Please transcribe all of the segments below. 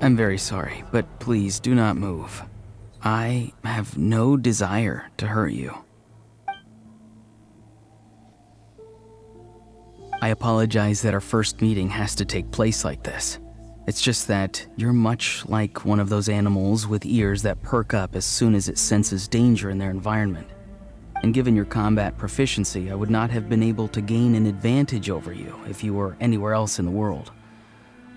I'm very sorry, but please do not move. I have no desire to hurt you. I apologize that our first meeting has to take place like this. It's just that you're much like one of those animals with ears that perk up as soon as it senses danger in their environment. And given your combat proficiency, I would not have been able to gain an advantage over you if you were anywhere else in the world.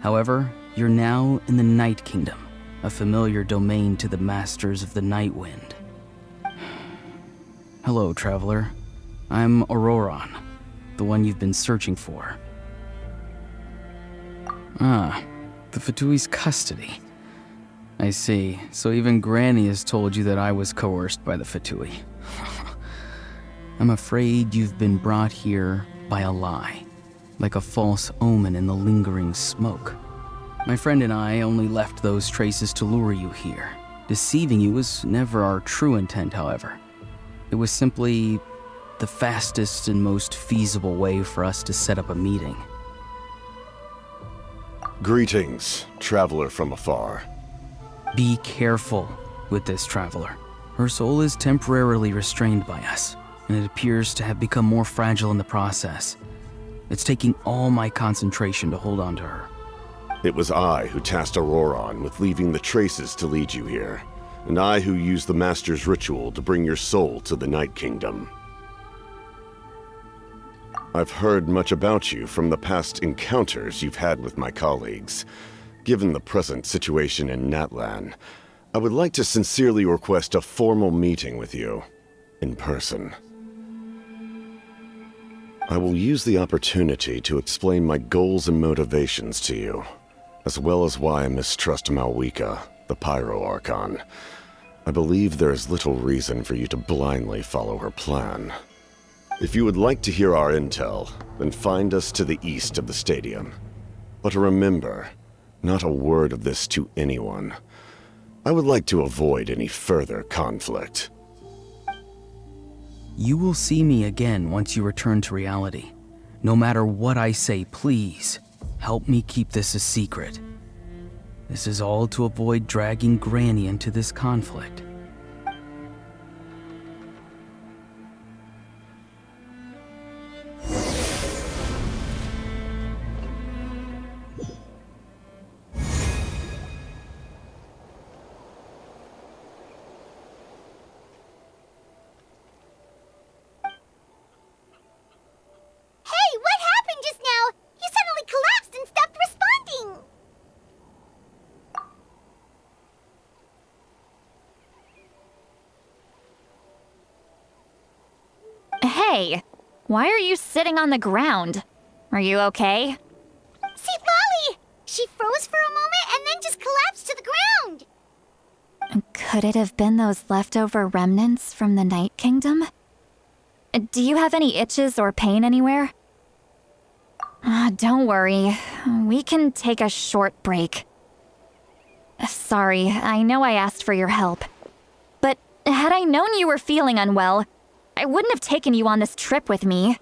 However, you're now in the Night Kingdom, a familiar domain to the masters of the Night Wind. Hello, traveler. I'm Auroron, the one you've been searching for. Ah, the Fatui's custody. I see. So even Granny has told you that I was coerced by the Fatui. I'm afraid you've been brought here by a lie, like a false omen in the lingering smoke. My friend and I only left those traces to lure you here. Deceiving you was never our true intent, however. It was simply the fastest and most feasible way for us to set up a meeting. Greetings, traveler from afar. Be careful with this traveler. Her soul is temporarily restrained by us, and it appears to have become more fragile in the process. It's taking all my concentration to hold on to her. It was I who tasked Auroron with leaving the traces to lead you here, and I who used the Master's ritual to bring your soul to the Night Kingdom. I've heard much about you from the past encounters you've had with my colleagues. Given the present situation in Natlan, I would like to sincerely request a formal meeting with you, in person. I will use the opportunity to explain my goals and motivations to you, as well as why I mistrust Malwika, the Pyro Archon. I believe there is little reason for you to blindly follow her plan. If you would like to hear our intel, then find us to the east of the stadium. But remember, not a word of this to anyone. I would like to avoid any further conflict. You will see me again once you return to reality. No matter what I say, please, help me keep this a secret. This is all to avoid dragging Granny into this conflict. Hey, why are you sitting on the ground? Are you okay? See, Lolly! She froze for a moment and then just collapsed to the ground! Could it have been those leftover remnants from the Night Kingdom? Do you have any itches or pain anywhere? Don't worry, we can take a short break. Sorry, I know I asked for your help. But had I known you were feeling unwell, I wouldn't have taken you on this trip with me.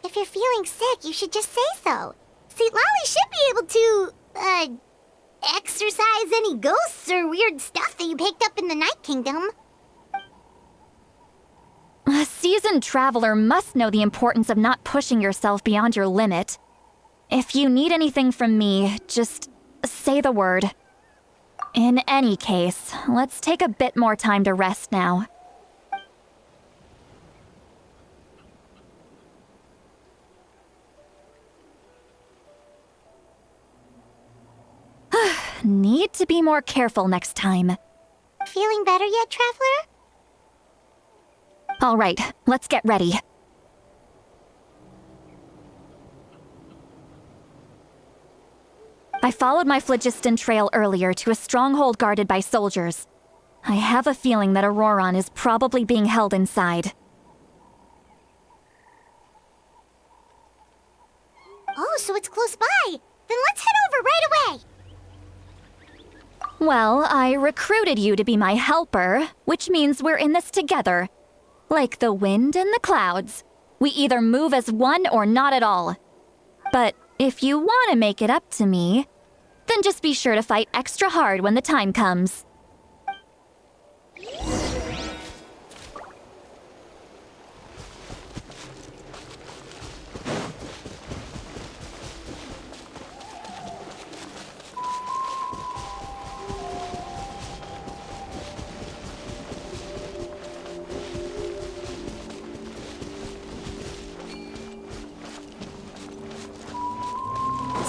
If you're feeling sick, you should just say so. See, Lolly should be able to, exorcise any ghosts or weird stuff that you picked up in the Night Kingdom. A seasoned traveler must know the importance of not pushing yourself beyond your limit. If you need anything from me, just say the word. In any case, let's take a bit more time to rest now. Need to be more careful next time. Feeling better yet, traveler? All right, let's get ready. I followed my phlogiston trail earlier to a stronghold guarded by soldiers. I have a feeling that Auroron is probably being held inside. Oh, so it's close by. Then let's head over right away. Well, I recruited you to be my helper, which means we're in this together. Like the wind and the clouds. We either move as one or not at all. But if you want to make it up to me, then just be sure to fight extra hard when the time comes.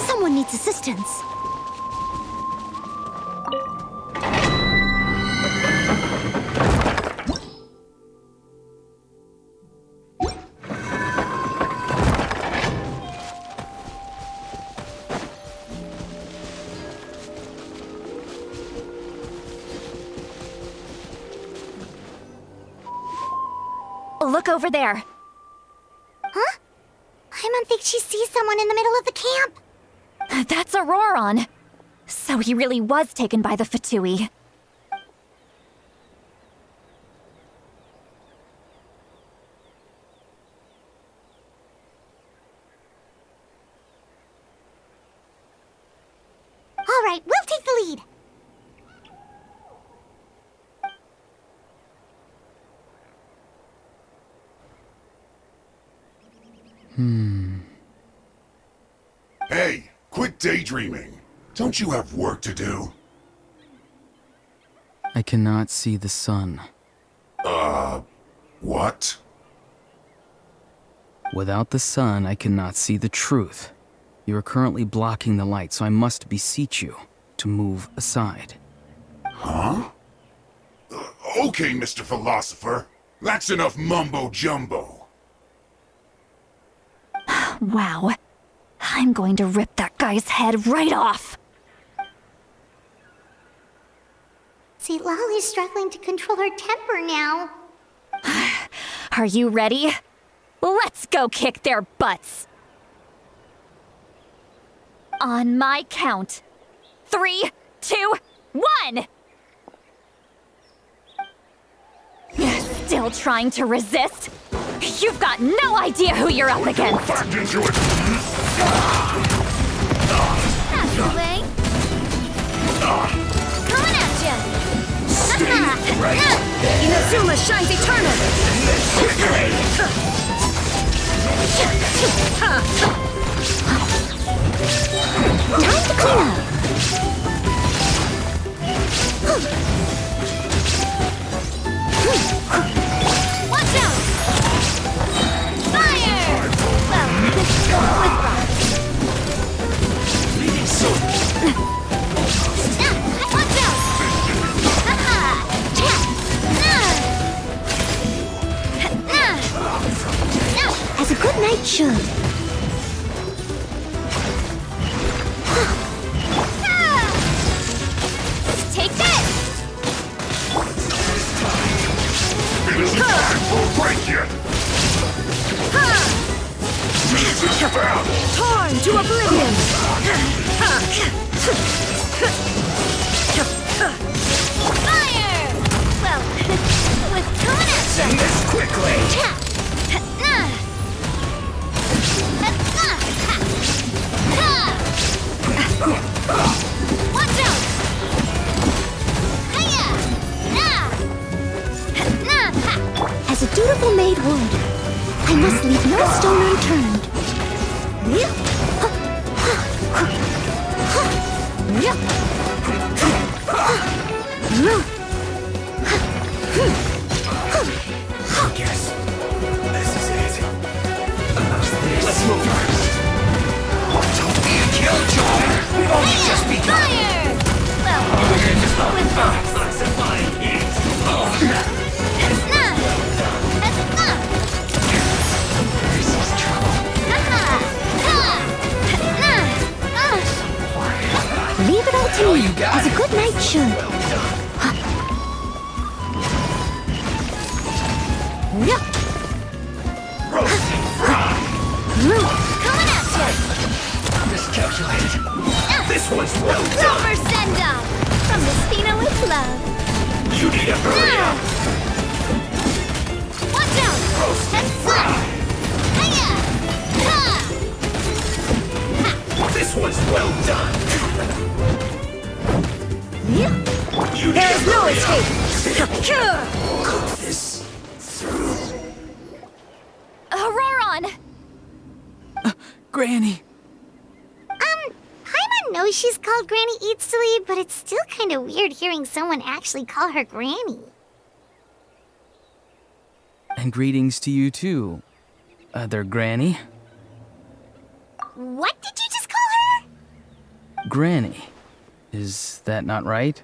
Someone needs assistance. Look over there. Huh? Paimon thinks she sees someone in the middle of the camp. That's Auroron. So he really was taken by the Fatui. All right, we'll take the lead. Hey, quit daydreaming. Don't you have work to do? I cannot see the sun. What? Without the sun, I cannot see the truth. You are currently blocking the light, so I must beseech you to move aside. Huh? Okay, Mr. Philosopher. That's enough mumbo-jumbo. Wow. I'm going to rip that guy's head right off. See, Lolly's struggling to control her temper now. Are you ready? Let's go kick their butts. On my count. 3, 2, 1! Still trying to resist? You've got no idea who you're up against! Back into it! That's the way. Coming at ya! Stay right there! Inazuma shines eternal! Time to clean up. Watch out! Fire! Well, with rocks. Leading soon! Watch out! Ha-ha! As a good knight should. Take this! It isn't time for a break yet! This is bad! Torn to oblivion! Fire! Well, with coming at you. Send this quickly! Watch out! Hiya! As a dutiful maid would, I must leave no stone unturned. Guess this is it. Let's move first. Don't be a killjoy! We've only just begun! Fire! Well, with rocks. Classifying heat! This is trouble. to me as a good night shirt. Coming at you! Miscalculated. This one's well done. Proper send-off from Destino with love. You need to hurry up. Watch out! Head front! Hiya! Ha! This one's well done. You need There's to no hurry escape! Cook this through. Auroron! Granny! Paimon knows she's called Granny Eats to Lead, but it's still kind of weird hearing someone actually call her Granny. And greetings to you too, other Granny. What did you just call her? Granny. Is that not right?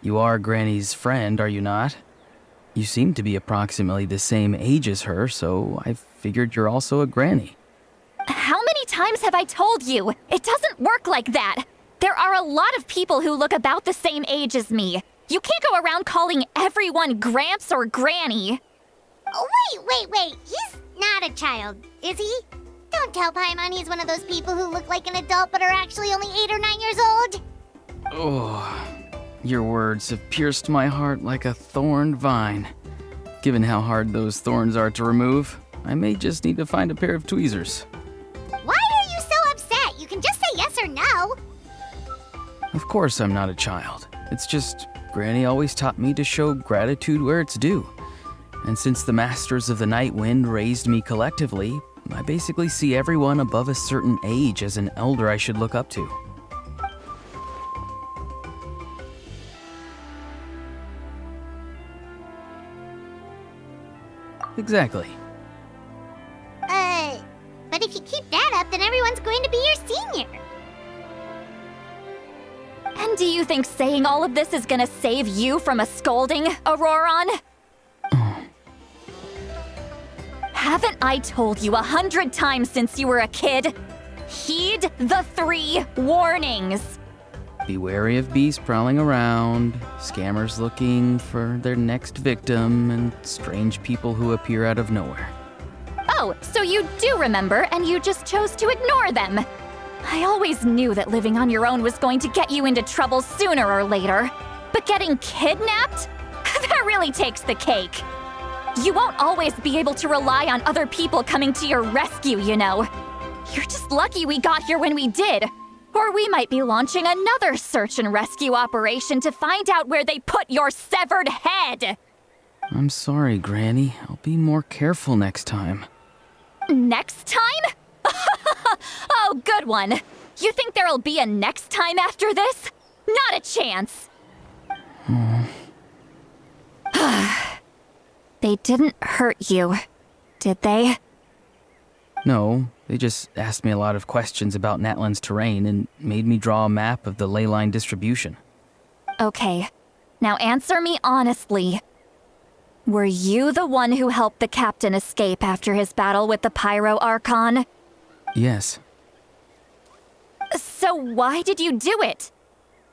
You are Granny's friend, are you not? You seem to be approximately the same age as her, so I figured you're also a Granny. How many times have I told you? It doesn't work like that. There are a lot of people who look about the same age as me. You can't go around calling everyone Gramps or Granny. Oh, wait. He's not a child, is he? Don't tell Paimon he's one of those people who look like an adult but are actually only 8 or 9 years old. Oh, your words have pierced my heart like a thorned vine. Given how hard those thorns are to remove, I may just need to find a pair of tweezers. Why are you so upset? You can just say yes or no. Of course I'm not a child. It's just Granny always taught me to show gratitude where it's due. And since the Masters of the Night Wind raised me collectively, I basically see everyone above a certain age as an elder I should look up to. Exactly. But if you keep that up, then everyone's going to be your senior. And do you think saying all of this is gonna save you from a scolding, Auroron? Haven't I told you 100 times since you were a kid? Heed the 3 warnings. Be wary of beasts prowling around, scammers looking for their next victim, and strange people who appear out of nowhere. Oh, so you do remember, and you just chose to ignore them. I always knew that living on your own was going to get you into trouble sooner or later. But getting kidnapped? That really takes the cake. You won't always be able to rely on other people coming to your rescue, you know. You're just lucky we got here when we did. Or we might be launching another search and rescue operation to find out where they put your severed head. I'm sorry, Granny. I'll be more careful next time. Next time? Oh, good one. You think there'll be a next time after this? Not a chance. They didn't hurt you, did they? No, they just asked me a lot of questions about Natlan's terrain and made me draw a map of the ley line distribution. Okay, now answer me honestly. Were you the one who helped the captain escape after his battle with the Pyro Archon? Yes. So why did you do it?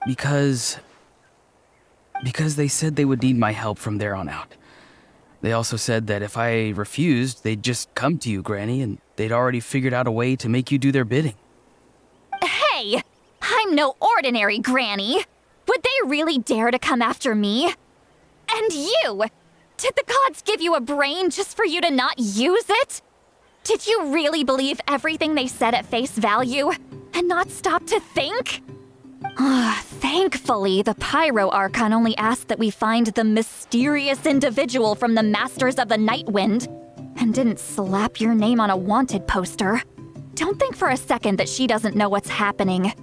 Because they said they would need my help from there on out. They also said that if I refused, they'd just come to you, Granny, and they'd already figured out a way to make you do their bidding. Hey, I'm no ordinary Granny. Would they really dare to come after me? And you! Did the gods give you a brain just for you to not use it? Did you really believe everything they said at face value and not stop to think? Thankfully, the Pyro Archon only asked that we find the mysterious individual from the Masters of the Night Wind and didn't slap your name on a wanted poster. Don't think for a second that she doesn't know what's happening.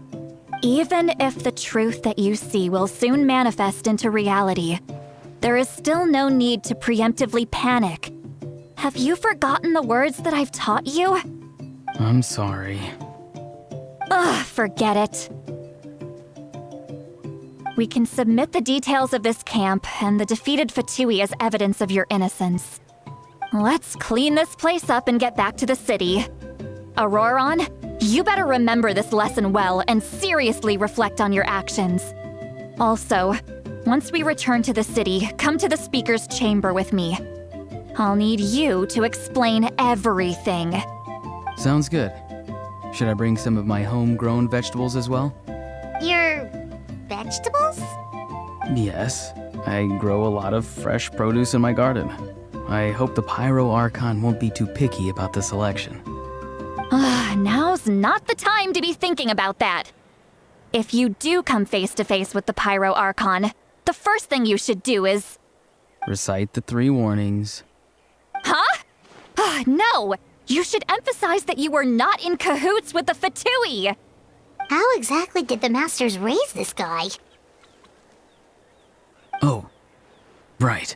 Even if the truth that you see will soon manifest into reality, there is still no need to preemptively panic. Have you forgotten the words that I've taught you? I'm sorry. Forget it. We can submit the details of this camp and the defeated Fatui as evidence of your innocence. Let's clean this place up and get back to the city. Auroron, You better remember this lesson well and seriously reflect on your actions. Also, once we return to the city, come to the speaker's chamber with me. I'll need you to explain everything. Sounds good. Should I bring some of my homegrown vegetables as well? Your vegetables? Yes, I grow a lot of fresh produce in my garden. I hope the Pyro Archon won't be too picky about the selection. Now's not the time to be thinking about that. If you do come face to face with the Pyro Archon, the first thing you should do is... Recite the 3 warnings. Huh? No! You should emphasize that you were not in cahoots with the Fatui! How exactly did the Masters raise this guy? Oh, right.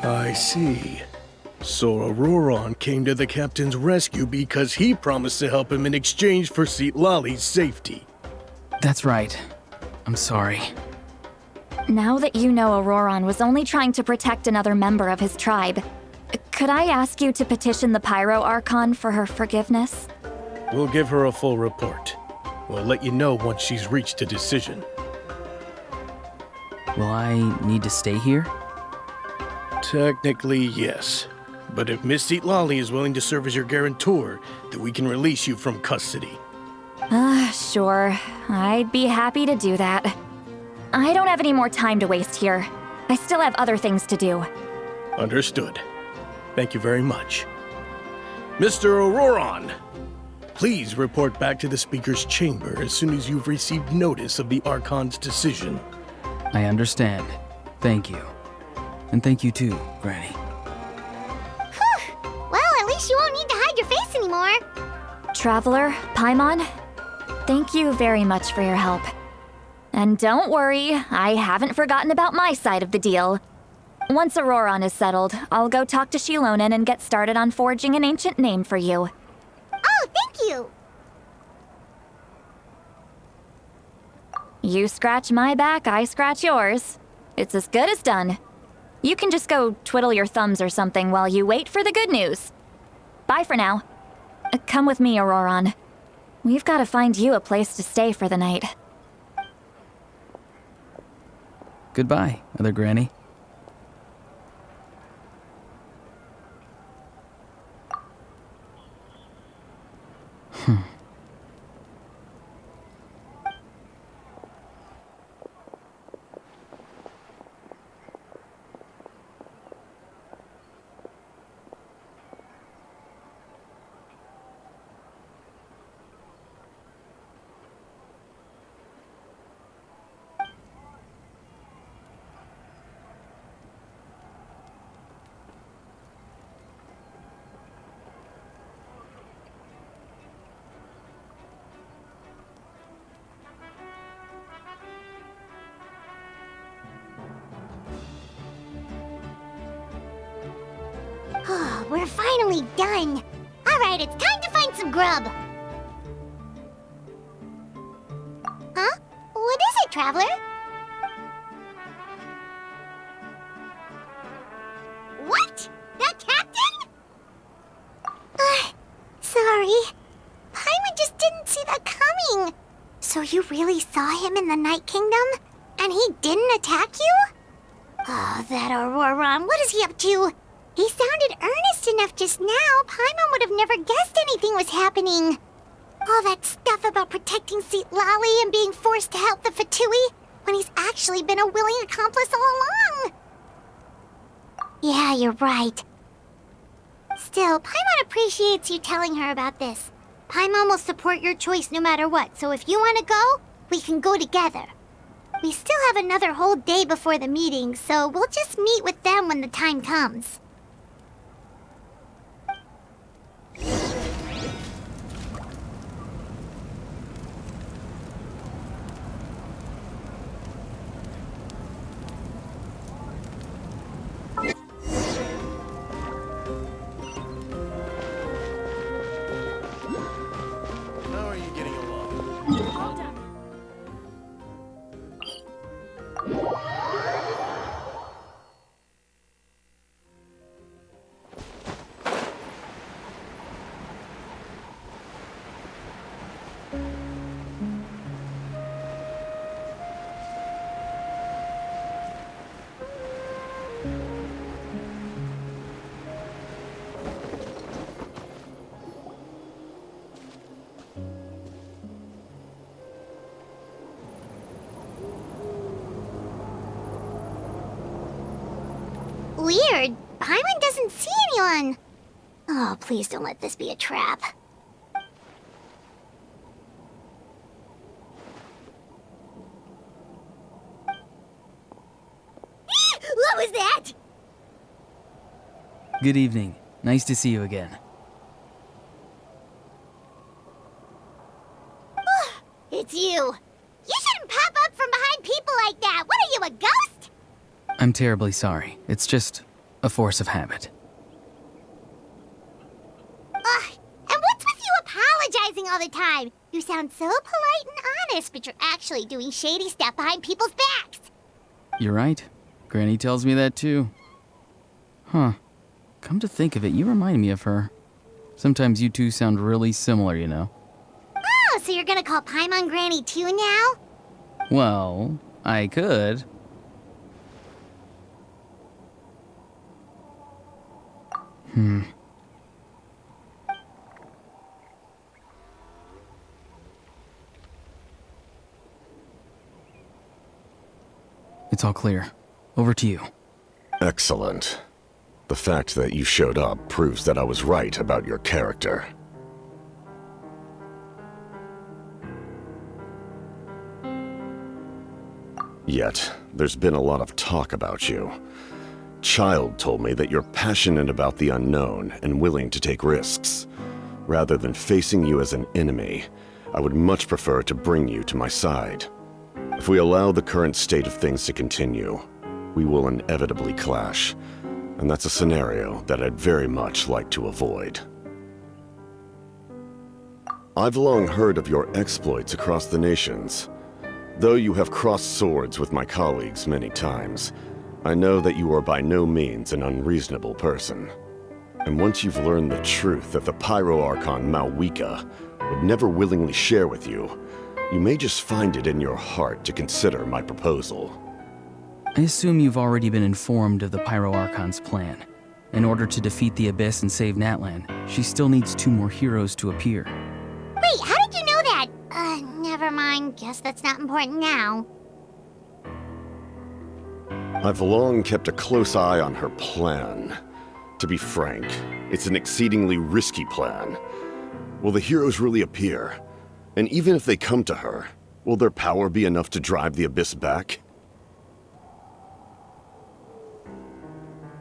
I see. So Auroron came to the captain's rescue because he promised to help him in exchange for Lali's safety. That's right. I'm sorry. Now that you know Auroron was only trying to protect another member of his tribe, could I ask you to petition the Pyro Archon for her forgiveness? We'll give her a full report. We'll let you know once she's reached a decision. Will I need to stay here? Technically, yes. But if Miss Lali is willing to serve as your guarantor, then we can release you from custody. Sure. I'd be happy to do that. I don't have any more time to waste here. I still have other things to do. Understood. Thank you very much. Mr. Auroron, please report back to the Speaker's chamber as soon as you've received notice of the Archon's decision. I understand. Thank you. And thank you too, Granny. Whew! Well, at least you won't need to hide your face anymore. Traveler, Paimon, thank you very much for your help. And don't worry, I haven't forgotten about my side of the deal. Once Auroron is settled, I'll go talk to Shilonen and get started on forging an ancient name for you. Oh, thank you! You scratch my back, I scratch yours. It's as good as done. You can just go twiddle your thumbs or something while you wait for the good news. Bye for now. Come with me, Auroron. We've got to find you a place to stay for the night. Goodbye, Other Granny. We're finally done. Alright, it's time to find some grub. Huh? What is it, Traveler? What? you really saw him in the Night Kingdom? And he didn't attack you? Oh, that Auroron, what is he up to? He sounded earnest enough just now. Paimon would have never guessed anything was happening. All that stuff about protecting Seat Lally and being forced to help the Fatui, when he's actually been a willing accomplice all along. Yeah, you're right. Still, Paimon appreciates you telling her about this. Paimon will support your choice no matter what, so if you want to go, we can go together. We still have another whole day before the meeting, so we'll just meet with them when the time comes. How are you getting along? Weird. Paimon doesn't see anyone. Oh, please don't let this be a trap. What was that? Good evening. Nice to see you again. It's you. You shouldn't pop up from behind people like that. What are you, a ghost? I'm terribly sorry. It's just a force of habit. Ugh, and what's with you apologizing all the time? You sound so polite and honest, but you're actually doing shady stuff behind people's backs. You're right. Granny tells me that too. Huh. Come to think of it, you remind me of her. Sometimes you two sound really similar, you know. Oh, so you're gonna call Paimon Granny too now? Well, I could. It's all clear. Over to you. Excellent. The fact that you showed up proves that I was right about your character. Yet, there's been a lot of talk about you. Child told me that you're passionate about the unknown and willing to take risks. Rather than facing you as an enemy, I would much prefer to bring you to my side. If we allow the current state of things to continue, we will inevitably clash, and that's a scenario that I'd very much like to avoid. I've long heard of your exploits across the nations. Though you have crossed swords with my colleagues many times, I know that you are by no means an unreasonable person. And once you've learned the truth that the Pyro Archon Malwika would never willingly share with you, you may just find it in your heart to consider my proposal. I assume you've already been informed of the Pyro Archon's plan. In order to defeat the Abyss and save Natlan, she still needs 2 more heroes to appear. Wait, how did you know that? Never mind. Guess that's not important now. I've long kept a close eye on her plan. To be frank, it's an exceedingly risky plan. Will the heroes really appear? And even if they come to her, will their power be enough to drive the Abyss back?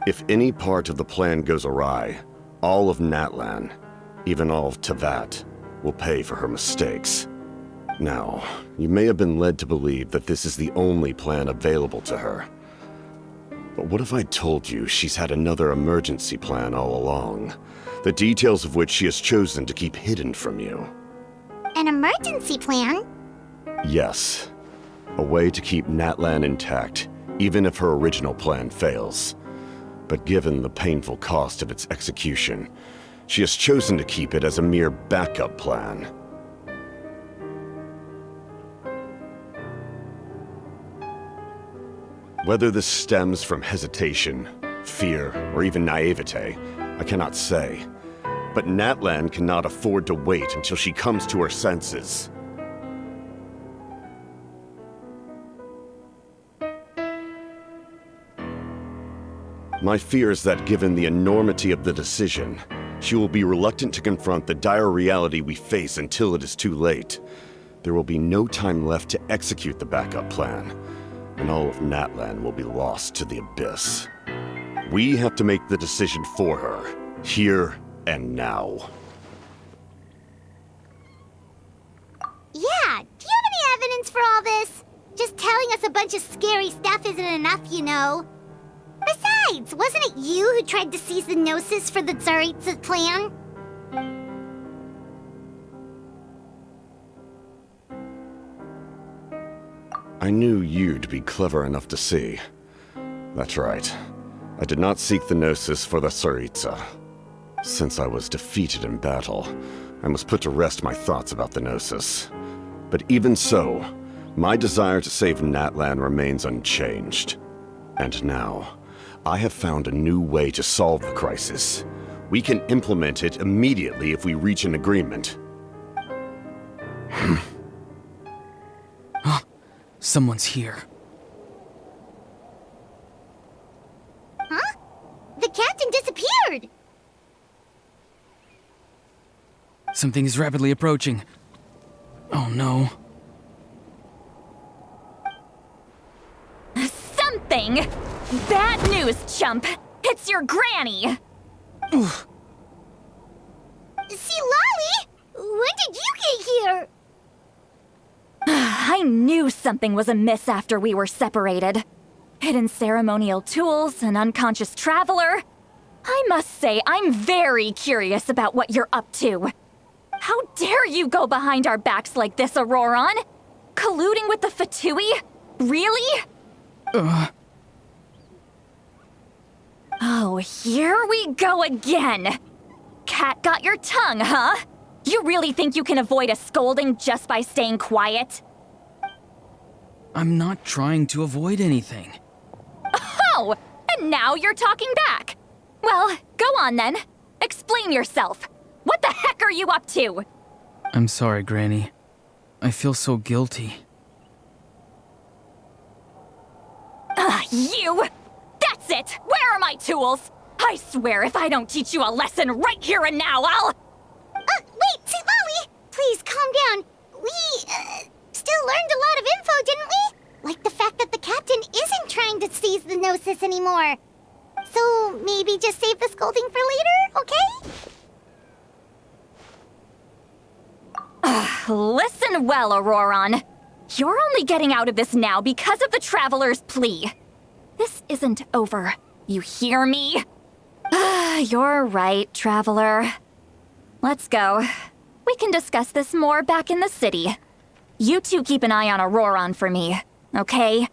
If any part of the plan goes awry, all of Natlan, even all of Tevat, will pay for her mistakes. Now, you may have been led to believe that this is the only plan available to her. But what if I told you she's had another emergency plan all along, the details of which she has chosen to keep hidden from you? An emergency plan? Yes. A way to keep Natlan intact, even if her original plan fails. But given the painful cost of its execution, she has chosen to keep it as a mere backup plan. Whether this stems from hesitation, fear, or even naivete, I cannot say. But Natlan cannot afford to wait until she comes to her senses. My fear is that given the enormity of the decision, she will be reluctant to confront the dire reality we face until it is too late. There will be no time left to execute the backup plan, and all of Natlan will be lost to the abyss. We have to make the decision for her, here and now. Yeah, do you have any evidence for all this? Just telling us a bunch of scary stuff isn't enough, you know. Besides, wasn't it you who tried to seize the Gnosis for the Tsaritsa plan? I knew you'd be clever enough to see. That's right. I did not seek the Gnosis for the Tsaritsa. Since I was defeated in battle, I must put to rest my thoughts about the Gnosis. But even so, my desire to save Natlan remains unchanged. And now, I have found a new way to solve the crisis. We can implement it immediately if we reach an agreement. Someone's here. Huh? The captain disappeared! Something is rapidly approaching. Oh no. Something? Bad news, chump! It's your granny! Oof. See, Lolly? When did you get here? I knew something was amiss after we were separated. Hidden ceremonial tools, an unconscious traveler. I must say, I'm very curious about what you're up to. How dare you go behind our backs like this, Auroron? Colluding with the Fatui? Really? Oh, here we go again. Cat got your tongue, huh? You really think you can avoid a scolding just by staying quiet? I'm not trying to avoid anything. Oh, and now you're talking back. Well, go on then. Explain yourself. What the heck are you up to? I'm sorry, Granny. I feel so guilty. You! That's it! Where are my tools? I swear if I don't teach you a lesson right here and now, I'll... Wait, see, Lolly! Please, calm down. We, still learned a lot of info, didn't we? Like the fact that the captain isn't trying to seize the Gnosis anymore. So, maybe just save the scolding for later, okay? Listen well, Auroron. You're only getting out of this now because of the Traveler's plea. This isn't over. You hear me? You're right, Traveler. Let's go. We can discuss this more back in the city. You two keep an eye on Auroron for me, okay?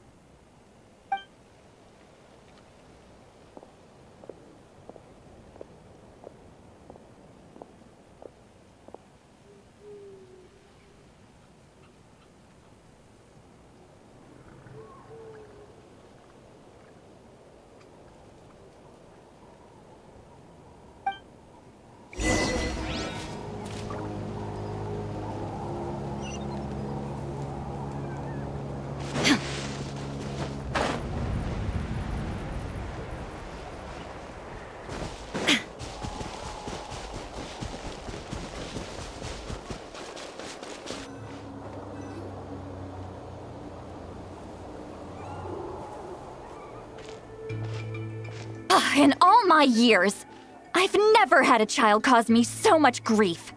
In all my years, I've never had a child cause me so much grief.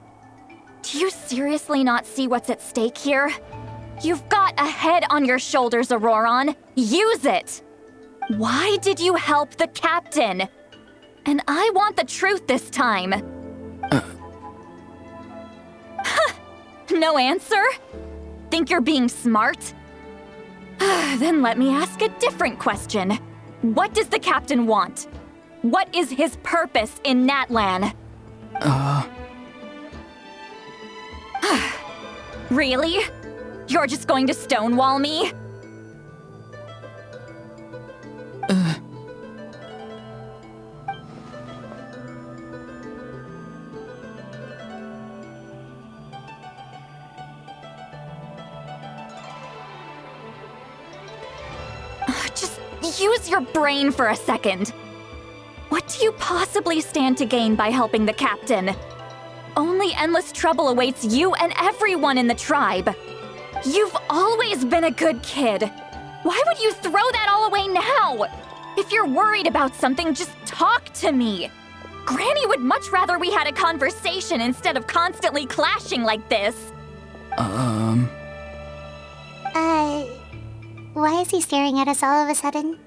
Do you seriously not see what's at stake here? You've got a head on your shoulders, Auroron. Use it! Why did you help the captain? And I want the truth this time. No answer? Think you're being smart? Then let me ask a different question. What does the captain want? What is his purpose in Natlan? Really? You're just going to stonewall me? Use your brain for a second. What do you possibly stand to gain by helping the captain? Only endless trouble awaits you and everyone in the tribe. You've always been a good kid. Why would you throw that all away now? If you're worried about something, just talk to me. Granny would much rather we had a conversation instead of constantly clashing like this. Why is he staring at us all of a sudden?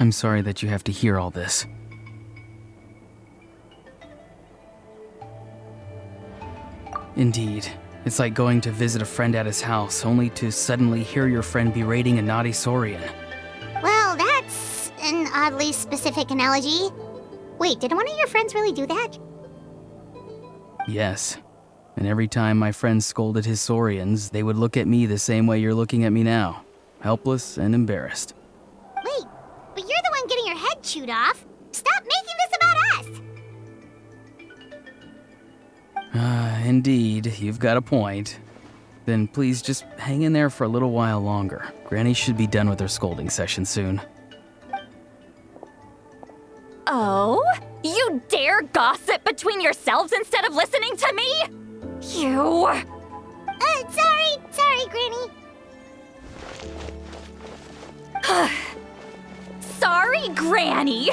I'm sorry that you have to hear all this. Indeed. It's like going to visit a friend at his house, only to suddenly hear your friend berating a naughty Saurian. Well, that's an oddly specific analogy. Wait, did one of your friends really do that? Yes. And every time my friend scolded his Saurians, they would look at me the same way you're looking at me now. Helpless and embarrassed. Wait, but you're the one getting your head chewed off. Stop making this about us! Indeed, you've got a point. Then please just hang in there for a little while longer. Granny should be done with her scolding session soon. Oh? You dare gossip between yourselves instead of listening to me? You... Sorry, Granny. Sorry, Granny.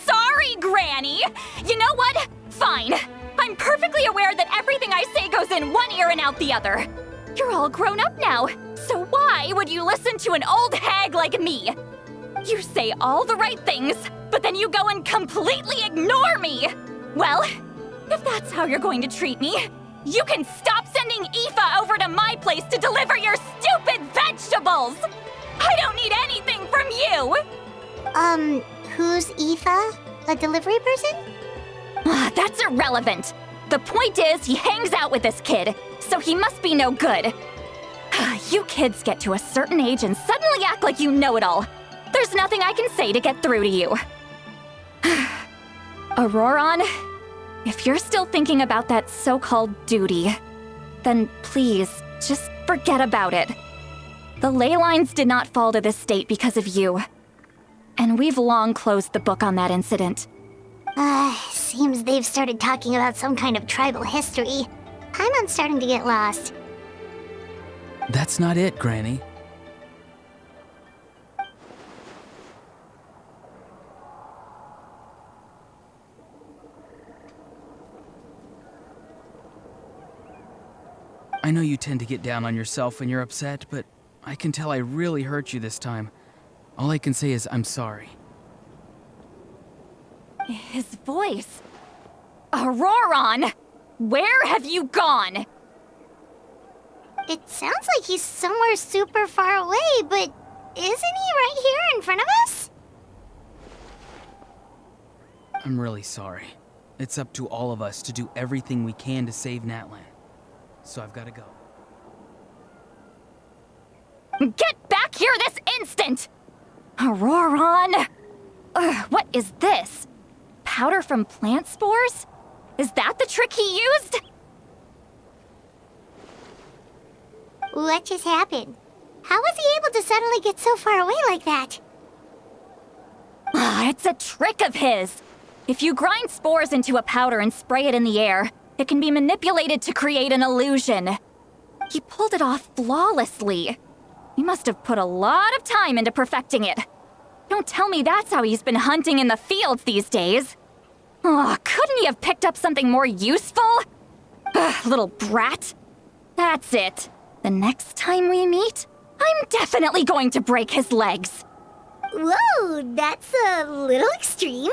Sorry, Granny. You know what? Fine. I'm perfectly aware that everything I say goes in one ear and out the other. You're all grown up now, so why would you listen to an old hag like me? You say all the right things, but then you go and completely ignore me. Well, if that's how you're going to treat me, you can stop sending Aoife over to my place to deliver your stupid vegetables! I don't need anything from you! Who's Aoife? A delivery person? That's irrelevant. The point is, he hangs out with this kid, so he must be no good. You kids get to a certain age and suddenly act like you know it all. There's nothing I can say to get through to you. Auroron, if you're still thinking about that so-called duty, then please, just forget about it. The ley lines did not fall to this state because of you. And we've long closed the book on that incident. Seems they've started talking about some kind of tribal history. Paimon's starting to get lost. That's not it, Granny. I know you tend to get down on yourself when you're upset, but I can tell I really hurt you this time. All I can say is I'm sorry. His voice. Auroron! Where have you gone? It sounds like he's somewhere super far away, but isn't he right here in front of us? I'm really sorry. It's up to all of us to do everything we can to save Natlan. So I've got to go. Get back here this instant! Auroron! What is this? Powder from plant spores? Is that the trick he used? What just happened? How was he able to suddenly get so far away like that? It's a trick of his. If you grind spores into a powder and spray it in the air, it can be manipulated to create an illusion. He pulled it off flawlessly. He must have put a lot of time into perfecting it. Don't tell me that's how he's been hunting in the fields these days. Oh, couldn't he have picked up something more useful? Little brat. That's it. The next time we meet, I'm definitely going to break his legs. Whoa, that's a little extreme.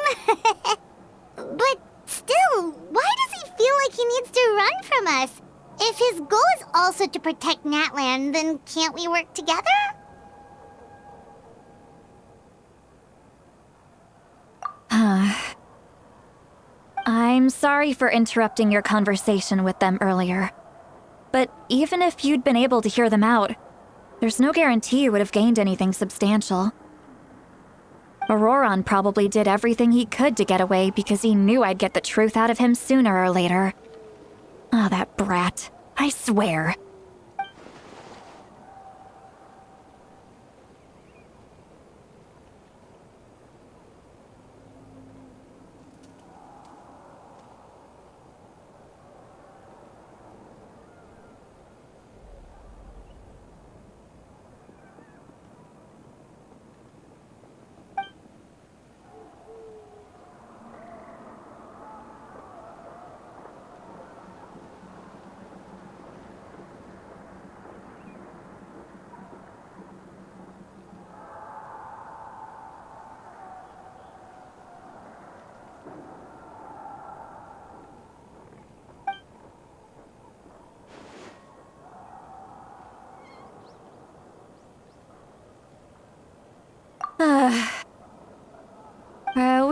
But still, why does he feel like he needs to run from us? If his goal is also to protect Natlan, then can't we work together? I'm sorry for interrupting your conversation with them earlier. But even if you'd been able to hear them out, there's no guarantee you would have gained anything substantial. Auroron probably did everything he could to get away because he knew I'd get the truth out of him sooner or later. Oh, that brat. I swear.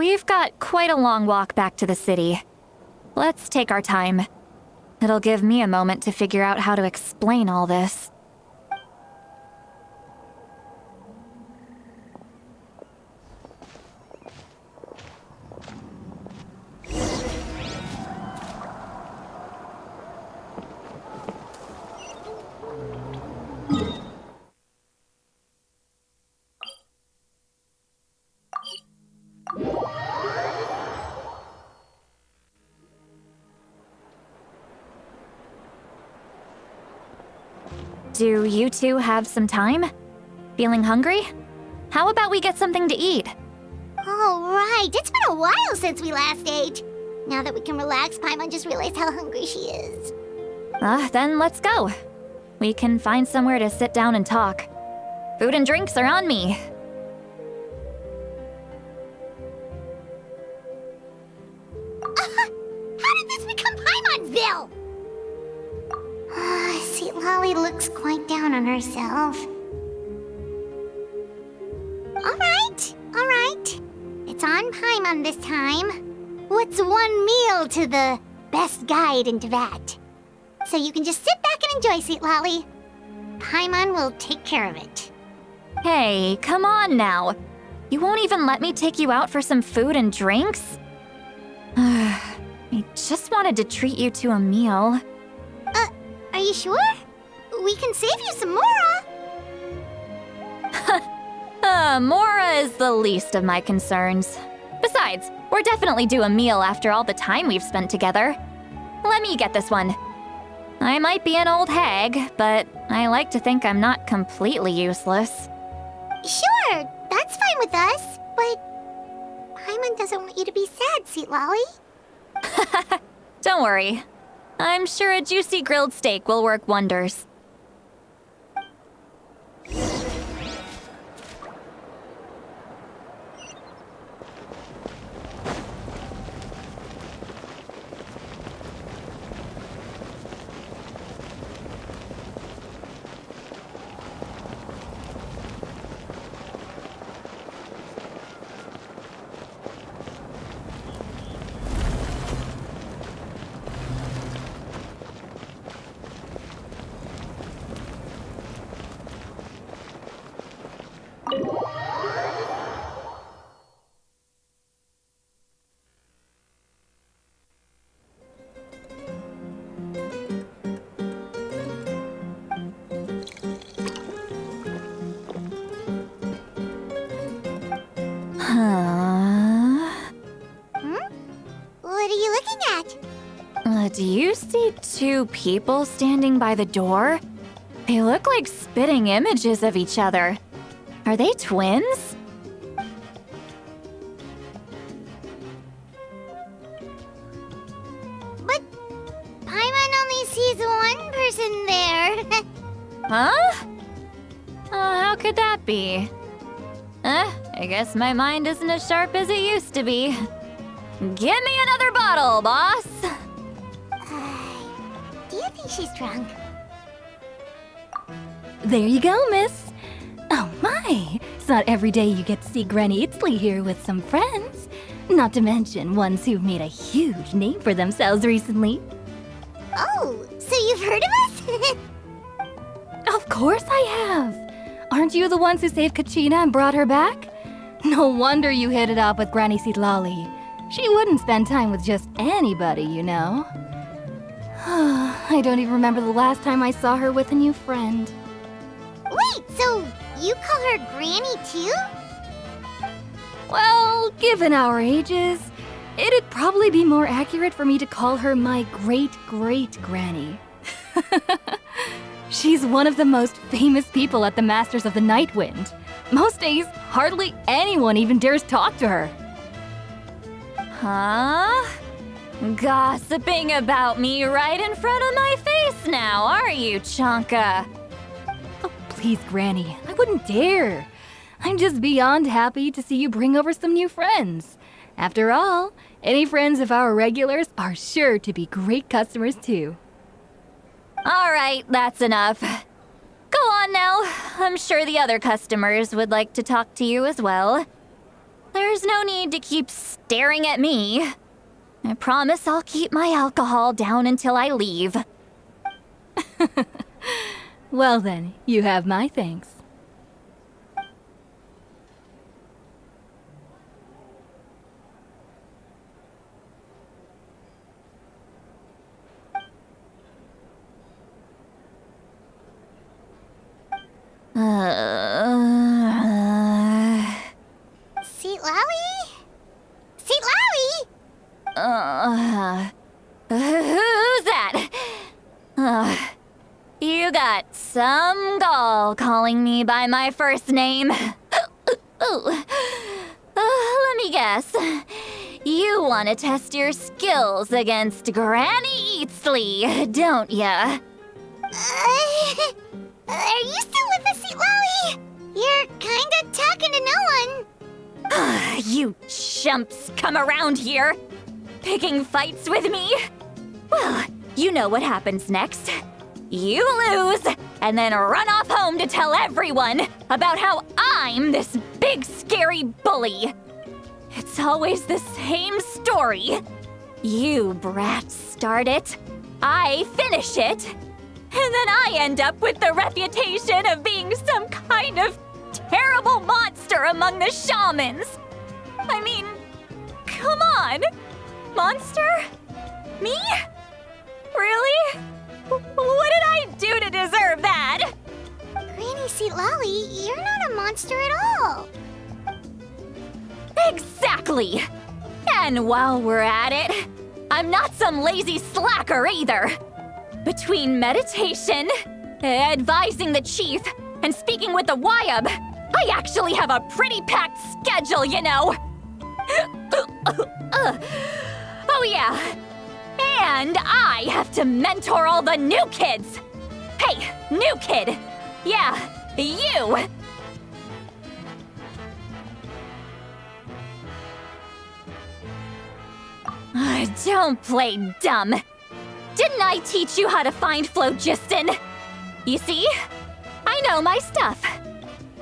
We've got quite a long walk back to the city. Let's take our time. It'll give me a moment to figure out how to explain all this. Do you two have some time? Feeling hungry? How about we get something to eat? All right, it's been a while since we last ate. Now that we can relax, Paimon just realized how hungry she is. Then let's go. We can find somewhere to sit down and talk. Food and drinks are on me. How did this become Paimonville? See, Lolly looks quite down on herself. All right. It's on Paimon this time. What's one meal to the best guide into that? So you can just sit back and enjoy, sweet Lolly. Paimon will take care of it. Hey, come on now. You won't even let me take you out for some food and drinks? I just wanted to treat you to a meal. Are you sure? We can save you some Mora. Mora is the least of my concerns. Besides, we're definitely due a meal after all the time we've spent together. Let me get this one. I might be an old hag, but I like to think I'm not completely useless. Sure, that's fine with us, but Paimon doesn't want you to be sad, sweet Lolly. Don't worry. I'm sure a juicy grilled steak will work wonders. What are you looking at? Do you see two people standing by the door? They look like spitting images of each other. Are they twins? But Paimon only sees one person there. Huh? How could that be? I guess my mind isn't as sharp as it used to be. Give me another bottle, boss! Do you think she's drunk? There you go, miss. Oh my, it's not every day you get to see Granny Itzley here with some friends. Not to mention ones who've made a huge name for themselves recently. Oh, so you've heard of us? Of course I have. Aren't you the ones who saved Kachina and brought her back? No wonder you hit it off with Granny Sitlali. She wouldn't spend time with just anybody, you know. I don't even remember the last time I saw her with a new friend. Wait, so you call her Granny too? Well, given our ages, it'd probably be more accurate for me to call her my great-great-granny. She's one of the most famous people at the Masters of the Night Wind. Most days, hardly anyone even dares talk to her. Huh? Gossiping about me right in front of my face now, are you, Chonka? Oh, please, Granny, I wouldn't dare. I'm just beyond happy to see you bring over some new friends. After all, any friends of our regulars are sure to be great customers too. All right, that's enough. Go on now. I'm sure the other customers would like to talk to you as well. There's no need to keep staring at me. I promise I'll keep my alcohol down until I leave. Well then, you have my thanks. Seat Lally? Seat Lally? Who's that? You got some gall calling me by my first name. Let me guess. You want to test your skills against Granny Eatsley, don't ya? Are you still with us, Seat Lally? You're kinda talking to no one. You chumps come around here, picking fights with me? Well, you know what happens next. You lose, and then run off home to tell everyone about how I'm this big scary bully. It's always the same story. You brats start it, I finish it, and then I end up with the reputation of being some kind of terrible monster among the shamans. I mean, come on. Monster? Me? Really? What did I do to deserve that? Granny Seat Lally, you're not a monster at all. Exactly! And while we're at it, I'm not some lazy slacker either. Between meditation, advising the chief, and speaking with the Wyab, I actually have a pretty packed schedule, you know. Oh yeah, and I have to mentor all the new kids. Hey, new kid, yeah, you. Don't play dumb. Didn't I teach you how to find phlogiston? You see? I know my stuff.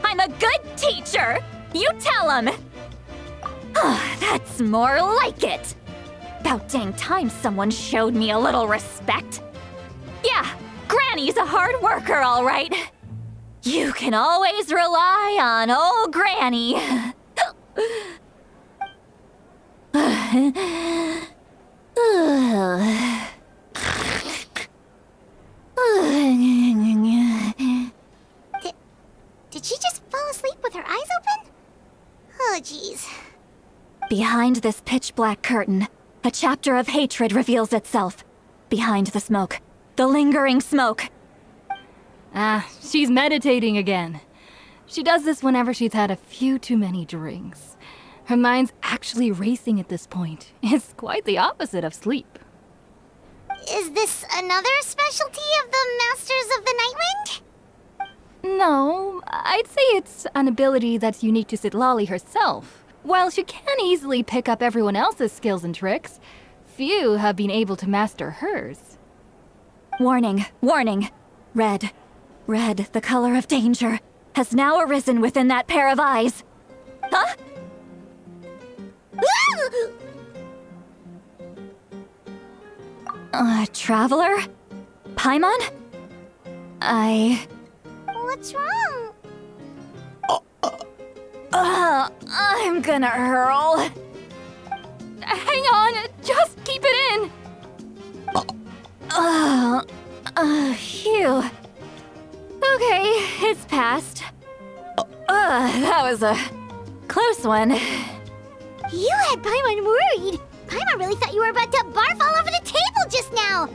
I'm a good teacher. You tell him. That's more like it. About dang time someone showed me a little respect. Yeah, Granny's a hard worker, all right. You can always rely on old Granny. Did she just fall asleep with her eyes open? Oh, jeez. Behind this pitch-black curtain, a chapter of hatred reveals itself. Behind the smoke, the lingering smoke. She's meditating again. She does this whenever she's had a few too many drinks. Her mind's actually racing at this point. It's quite the opposite of sleep. Is this another specialty of the Masters of the Nightwind? No, I'd say it's an ability that's unique to Citlali herself. While she can easily pick up everyone else's skills and tricks, few have been able to master hers. Warning, warning. Red, the color of danger, has now arisen within that pair of eyes. Huh? Traveler? Paimon? What's wrong? I'm gonna hurl. Hang on, just keep it in! Phew. Okay, it's passed. That was a close one. You had Paimon worried. Paimon really thought you were about to barf all over the table just now.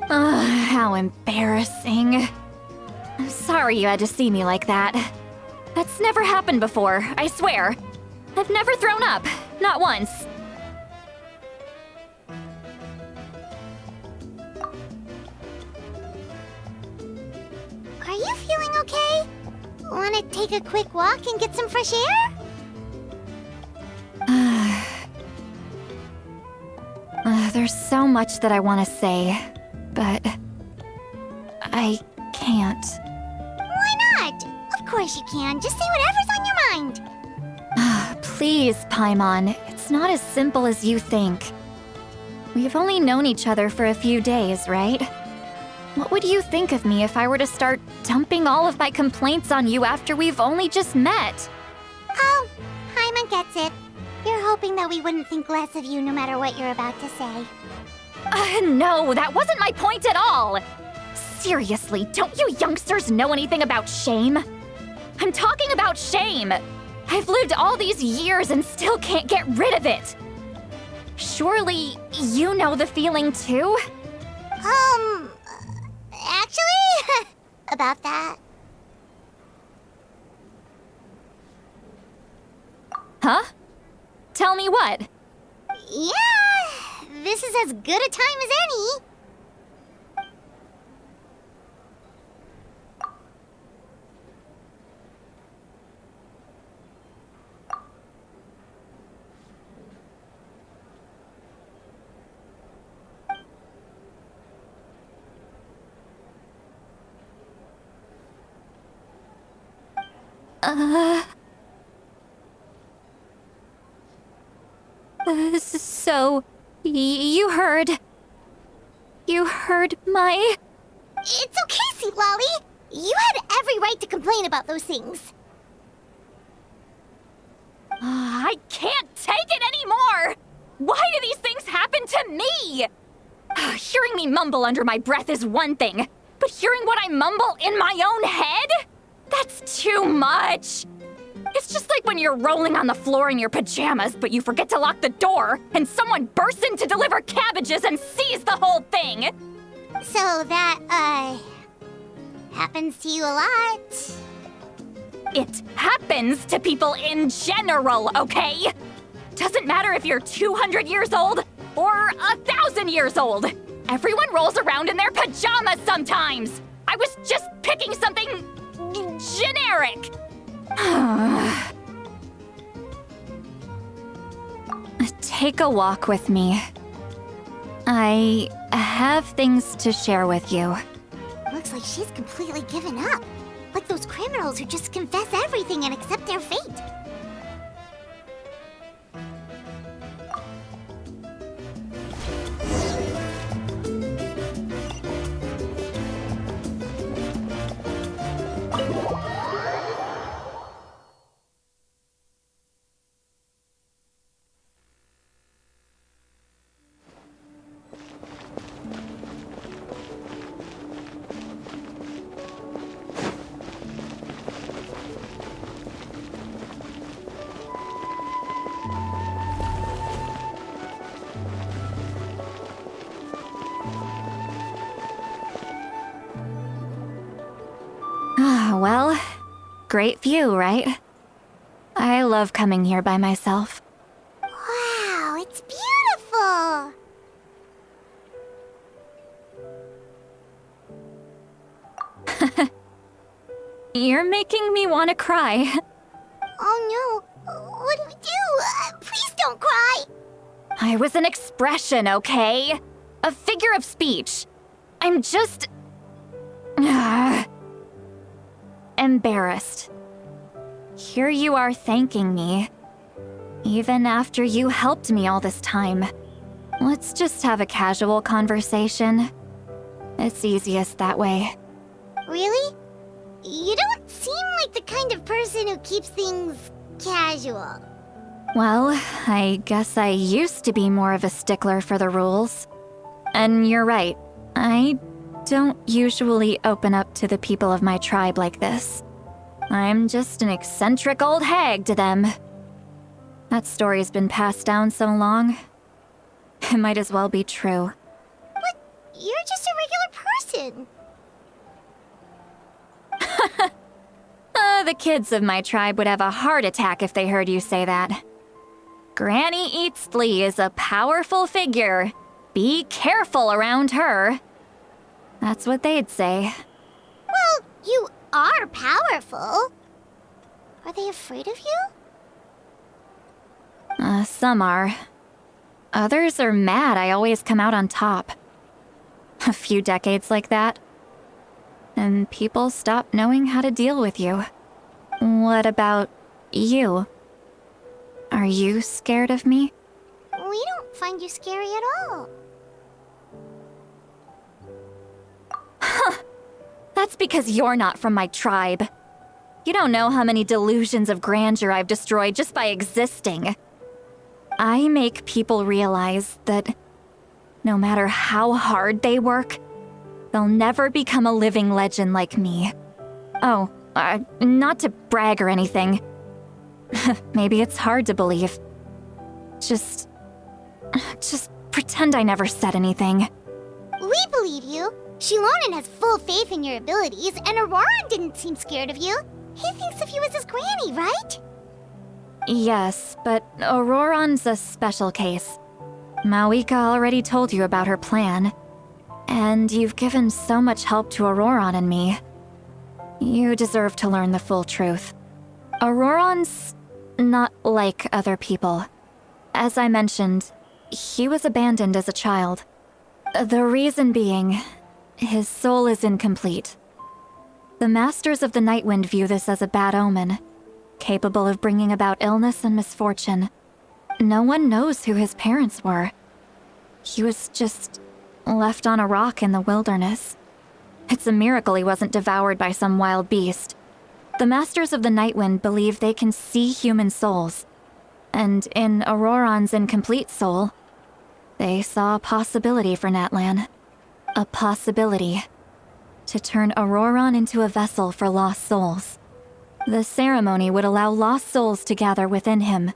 How embarrassing. I'm sorry you had to see me like that. That's never happened before, I swear. I've never thrown up, not once. Are you feeling okay? Want to take a quick walk and get some fresh air? There's so much that I want to say, but I can't. Why not? Of course you can. Just say whatever's on your mind. Please, Paimon, it's not as simple as you think. We've only known each other for a few days, right? What would you think of me if I were to start dumping all of my complaints on you after we've only just met? Oh, Paimon gets it. You're hoping that we wouldn't think less of you no matter what you're about to say. No, that wasn't my point at all! Seriously, don't you youngsters know anything about shame? I'm talking about shame! I've lived all these years and still can't get rid of it! Surely, you know the feeling too? Actually, about that. Huh? Tell me what? Yeah, this is as good a time as any. So, you heard my... It's okay, Sweet Lolly. You had every right to complain about those things. I can't take it anymore! Why do these things happen to me? Hearing me mumble under my breath is one thing, but hearing what I mumble in my own head? That's too much! It's just like when you're rolling on the floor in your pajamas, but you forget to lock the door, and someone bursts in to deliver cabbages and sees the whole thing! So that, happens to you a lot. It happens to people in general, okay? Doesn't matter if you're 200 years old or 1,000 years old. Everyone rolls around in their pajamas sometimes. I was just picking something generic. Take a walk with me. I have things to share with you. Looks like she's completely given up. Like those criminals who just confess everything and accept their fate. Well, great view, right? I love coming here by myself. Wow, it's beautiful! You're making me want to cry. Oh no, what do we do? Please don't cry! I was an expression, okay? A figure of speech. I'm just... embarrassed. Here you are thanking me. Even after you helped me all this time. Let's just have a casual conversation. It's easiest that way. Really? You don't seem like the kind of person who keeps things casual. Well, I guess I used to be more of a stickler for the rules. And you're right, I don't usually open up to the people of my tribe like this. I'm just an eccentric old hag to them. That story's been passed down so long, it might as well be true. But you're just a regular person. The kids of my tribe would have a heart attack if they heard you say that. Granny Eatsley is a powerful figure. Be careful around her. That's what they'd say. Well, you are powerful. Are they afraid of you? Some are. Others are mad I always come out on top. A few decades like that, and people stop knowing how to deal with you. What about you? Are you scared of me? We don't find you scary at all. That's because you're not from my tribe. You don't know how many delusions of grandeur I've destroyed just by existing. I make people realize that no matter how hard they work, they'll never become a living legend like me. Oh, not to brag or anything. Maybe it's hard to believe. Just pretend I never said anything. We believe you. Shilonen has full faith in your abilities, and Auroran didn't seem scared of you. He thinks of you as his granny, right? Yes, but Auroran's a special case. Mawika already told you about her plan. And you've given so much help to Auroran and me. You deserve to learn the full truth. Auroran's not like other people. As I mentioned, he was abandoned as a child. The reason being, his soul is incomplete. The Masters of the Nightwind view this as a bad omen, capable of bringing about illness and misfortune. No one knows who his parents were. He was just left on a rock in the wilderness. It's a miracle he wasn't devoured by some wild beast. The Masters of the Nightwind believe they can see human souls, and in Auroran's incomplete soul, they saw a possibility for Natlan. A possibility to turn Auroran into a vessel for lost souls. The ceremony would allow lost souls to gather within him.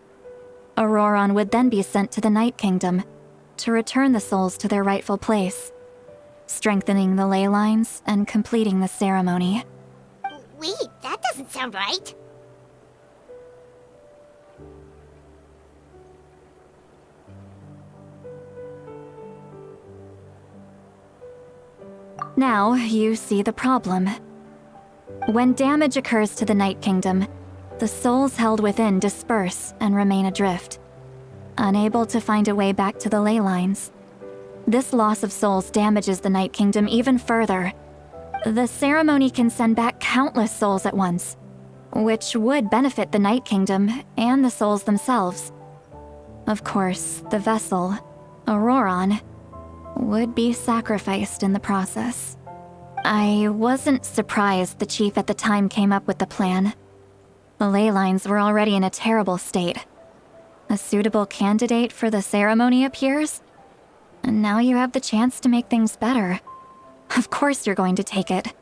Auroran would then be sent to the Night Kingdom to return the souls to their rightful place, strengthening the ley lines and completing the ceremony. Wait, that doesn't sound right. Now you see the problem. When damage occurs to the Night Kingdom, the souls held within disperse and remain adrift, unable to find a way back to the ley lines. This loss of souls damages the Night Kingdom even further. The ceremony can send back countless souls at once, which would benefit the Night Kingdom and the souls themselves. Of course, the vessel, Auroran, would be sacrificed in the process. I wasn't surprised the chief at the time came up with the plan. The ley lines were already in a terrible state. A suitable candidate for the ceremony appears, and now you have the chance to make things better. Of course you're going to take it.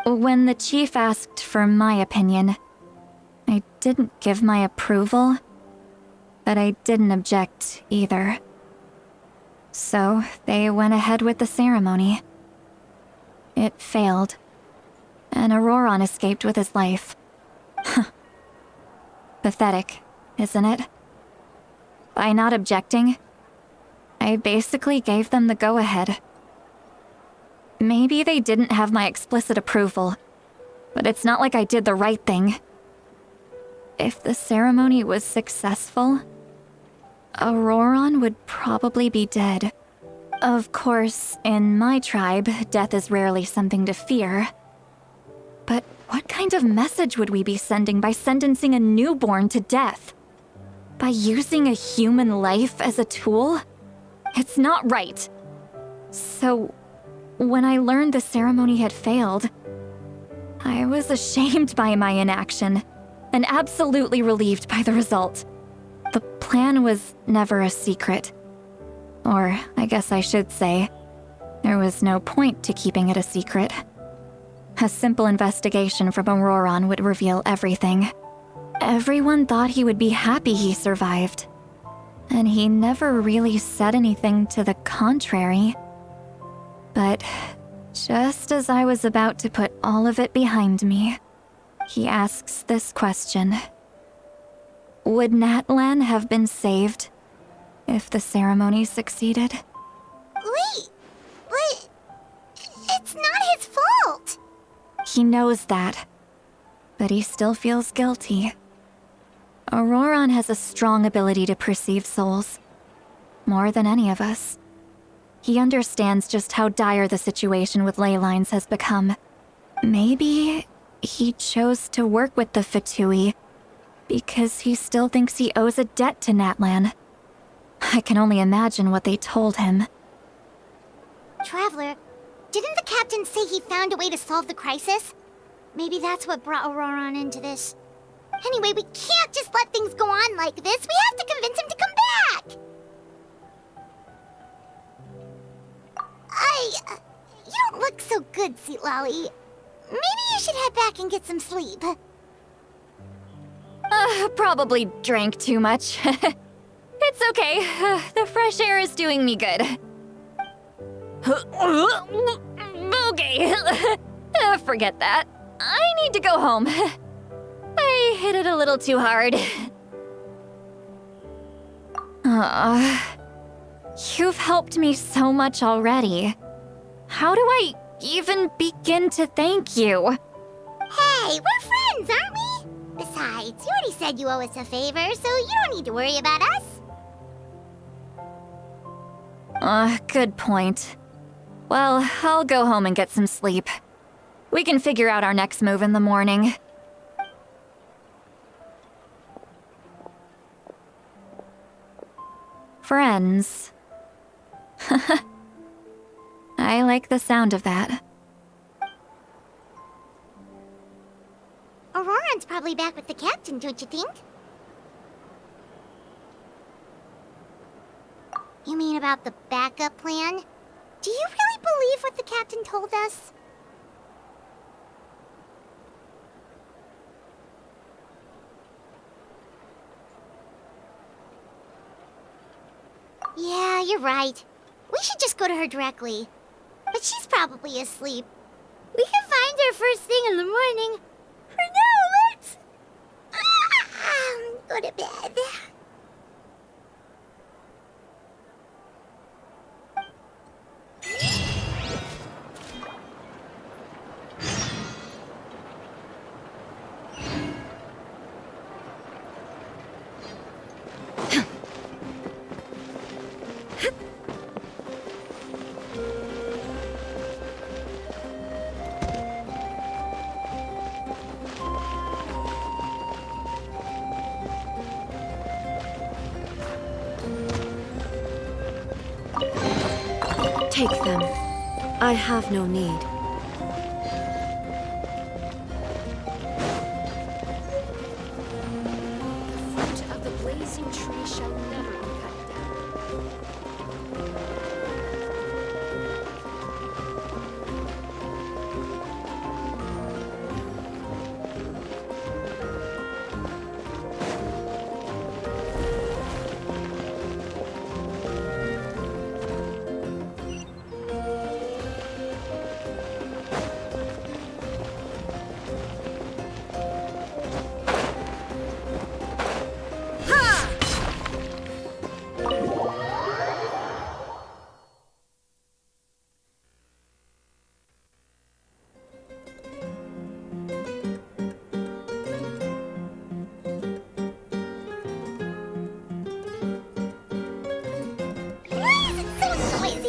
When the chief asked for my opinion, I didn't give my approval, but I didn't object either. So they went ahead with the ceremony. It failed, and Auroran escaped with his life. Pathetic, isn't it? By not objecting, I basically gave them the go-ahead. Maybe they didn't have my explicit approval, but it's not like I did the right thing. If the ceremony was successful, Auroran would probably be dead. Of course, in my tribe, death is rarely something to fear. But what kind of message would we be sending by sentencing a newborn to death? By using a human life as a tool? It's not right. So, when I learned the ceremony had failed, I was ashamed by my inaction, and absolutely relieved by the result. The plan was never a secret. Or, I guess I should say, there was no point to keeping it a secret. A simple investigation from Auroran would reveal everything. Everyone thought he would be happy he survived. And he never really said anything to the contrary. But just as I was about to put all of it behind me, he asks this question. Would Natlan have been saved if the ceremony succeeded? Wait, but it's not his fault. He knows that, but he still feels guilty. Auroran has a strong ability to perceive souls, more than any of us. He understands just how dire the situation with ley lines has become. Maybe he chose to work with the Fatui Because he still thinks he owes a debt to Natlan. I can only imagine what they told him. Traveler, didn't the captain say he found a way to solve the crisis? Maybe that's what brought Auroron into this. Anyway, we can't just let things go on like this. We have to convince him to come back! You don't look so good, Seatlolly. Maybe you should head back and get some sleep. Probably drank too much. It's okay. The fresh air is doing me good. Okay. Forget that. I need to go home. I hit it a little too hard. You've helped me so much already. How do I even begin to thank you? Hey, we're friends, aren't we? Besides, you already said you owe us a favor, so you don't need to worry about us. Good point. Well, I'll go home and get some sleep. We can figure out our next move in the morning. Friends. I like the sound of that. Auroron's probably back with the captain, don't you think? You mean about the backup plan? Do you really believe what the captain told us? Yeah, you're right. We should just go to her directly. But she's probably asleep. We can find her first thing in the morning. For now, let's... go to bed. Take them. I have no need. The fruit of the blazing tree shall never be cut down.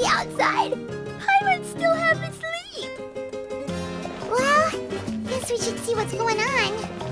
Outside. Paimon still haven't sleep. Well, guess we should see what's going on.